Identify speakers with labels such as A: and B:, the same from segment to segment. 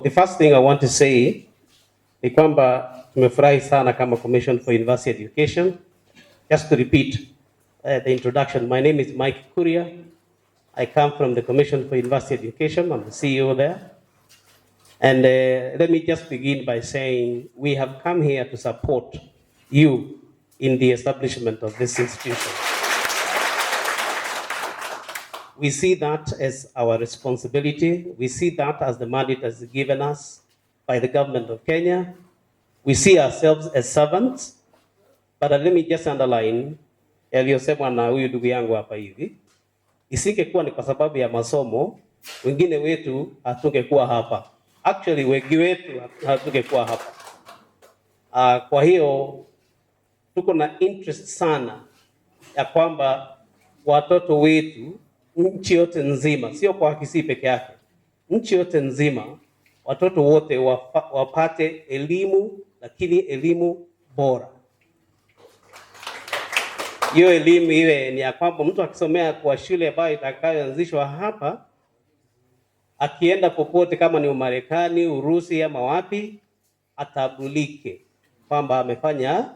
A: The first thing I want to say ni kwamba tumefurahi sana kama Commission for University Education. Just to repeat the introduction, my name is Mike Kuria. I come from the Commission for University Education. I'm the CEO there. And let me just begin by saying we have come here to support you in the establishment of this institution. We see that as our responsibility. We see that as the mandate that's given us by the government of Kenya. We see ourselves as servants. But let me just underline yaliyosemwa na huyu ndugu yangu hapa hivi. Isingekuwa ni kwa sababu ya masomo, wengine wetu hatungekuwa hapa. Actually, wengi wetu hatungekuwa hapa. Kwa hiyo tuko na interest sana ya kwamba watoto wetu nchi yote nzima, sio kwa Kisii peke yake, nchi yote nzima, watoto wote wapate elimu, lakini elimu bora. Hiyo elimu iwe ni ya kwamba mtu akisomea kwa shule ambayo itakayoanzishwa hapa, akienda popote kama ni Umarekani, Urusi ama wapi, atabulike kwamba amefanya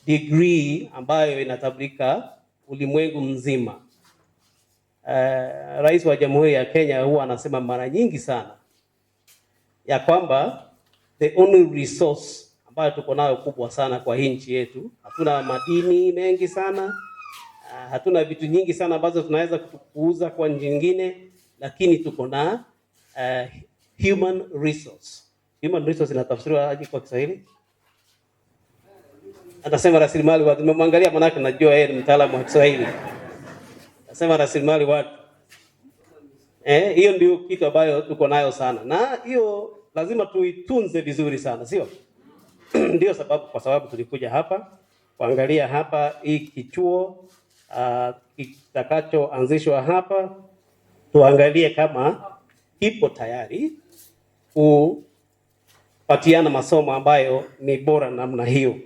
A: degree ambayo inatabulika ulimwengu mzima. Rais wa Jamhuri ya Kenya huwa anasema mara nyingi sana ya kwamba the only resource ambayo tuko nayo kubwa sana kwa hii nchi yetu, hatuna madini mengi sana, hatuna vitu nyingi sana ambazo tunaweza kuuza kwa nchi nyingine, lakini tuko na human resource. Human resource inatafsiriwa aje kwa Kiswahili? Anasema rasilimali watu. Nimemwangalia manake najua yeye ni mtaalamu wa Kiswahili. Anasema rasilimali watu. Hiyo ndio kitu ambayo tuko nayo sana. Na hiyo lazima tuitunze vizuri sana, sio? Ndio sababu, kwa sababu tulikuja hapa kuangalia hapa hii kituo kitakachoanzishwa hapa, tuangalie kama kipo tayari kupatiana masomo ambayo ni bora namna hiyo.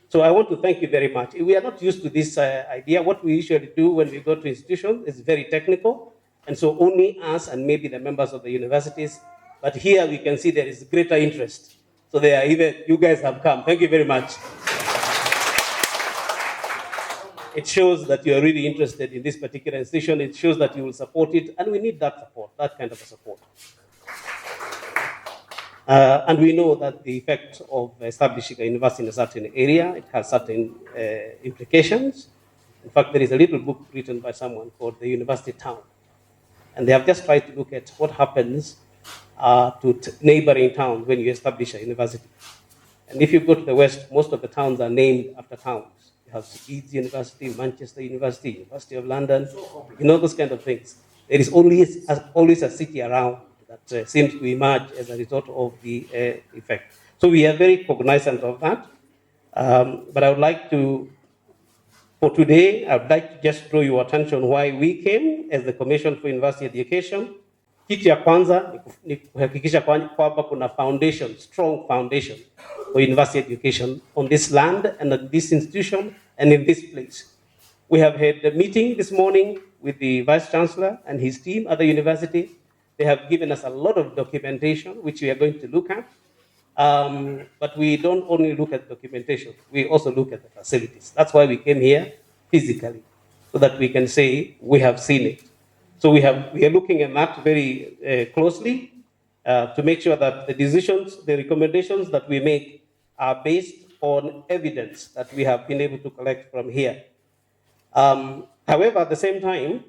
A: So I want to thank you very much. We are not used to this idea. What we usually do when we go to institutions is very technical, and so only us and maybe the members of the universities. But here we can see there is greater interest. So there are even you guys have come. Thank you very much. It shows that you are really interested in this particular institution. It shows that you will support it, and we need that support, that kind of a support. And we know that the effect of establishing a university in a certain area, it has certain implications. In fact, there is a little book written by someone called The University Town. And they have just tried to look at what happens to neighboring towns when you establish a university. And if you go to the West, most of the towns are named after towns. You have Leeds University, Manchester University, University of London, you know, those kind of things. There is always a city around that seems to emerge as a result of the effect. So we are very cognizant of that. But I would like to, for today, I would like to just draw your attention why we came as the Commission for University Education. Kitu ya kwanza ni kuhakikisha kwamba kuna foundation, strong foundation for university education on this land and at this institution and in this place. We have had a meeting this morning with the Vice Chancellor and his team at the university. They have given us a lot of documentation, which we are going to look at. But we don't only look at documentation, we also look at the facilities. That's why we came here physically, so that we can say we have seen it. So we are looking at that very closely to make sure that the decisions, the recommendations that we make are based on evidence that we have been able to collect from here. However, at the same time,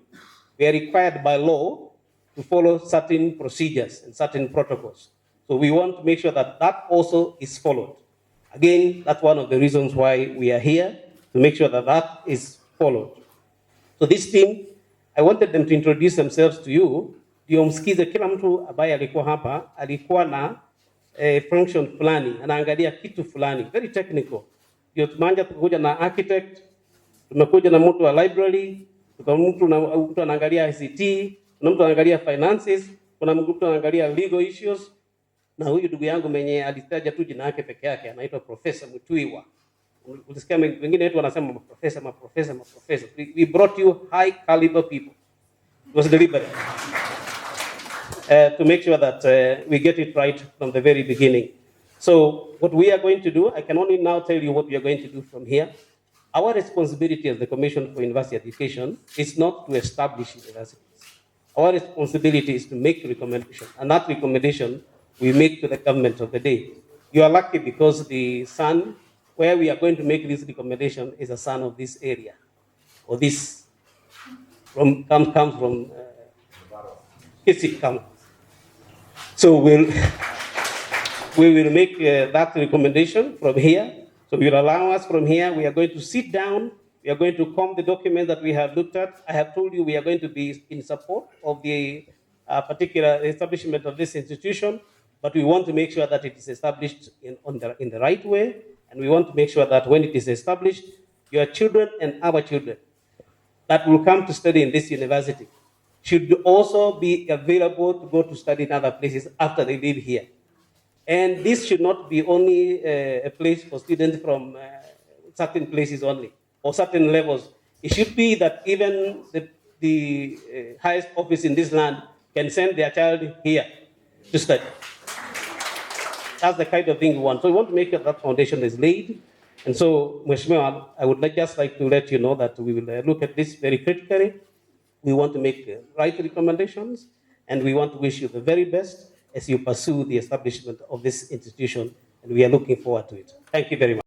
A: we are required by law to follow certain procedures and certain protocols. So we want to make sure that that also is followed. Again, that's one of the reasons why we are here, to make sure that that is followed. So this team, I wanted them to introduce themselves to you. Ndio msikize kila mtu ambaye alikuwa hapa, alikuwa na function fulani, anaangalia kitu fulani, very technical. Ndio tumeanza kukuja na architect, tumekuja na mtu wa library, mtu anaangalia ICT, kuna mtu anaangalia finances, kuna mtu anaangalia legal issues, na huyu ndugu yangu mwenye alitaja tu jina yake peke yake anaitwa Professor Mutuiwa. Ulisikia wengine wetu wanasema professor. We brought you high caliber people. It was deliberate. to make sure that we get it right from the very beginning. So what we are going to do, I can only now tell you what we are going to do from here. Our responsibility as the Commission for University Education is not to establish universities. Our responsibility is to make recommendation, and that recommendation we make to the government of the day. You are lucky because the son where we are going to make this recommendation is a son of this area, or this comes from Kisik County. So we will make that recommendation from here. So you will allow us from here. We are going to sit down. We are going to comb the document that we have looked at. I have told you we are going to be in support of the particular establishment of this institution, but we want to make sure that it is established in the right way, and we want to make sure that when it is established, your children and our children that will come to study in this university should also be available to go to study in other places after they leave here. And this should not be only a place for students from certain places only, or certain levels. It should be that even the highest office in this land can send their child here to study. That's the kind of thing we want. So we want to make sure that foundation is laid. And so, Mheshimiwa, I would just like to let you know that we will look at this very critically. We want to make right recommendations, and we want to wish you the very best as you pursue the establishment of this institution, and we are looking forward to it. Thank you very much.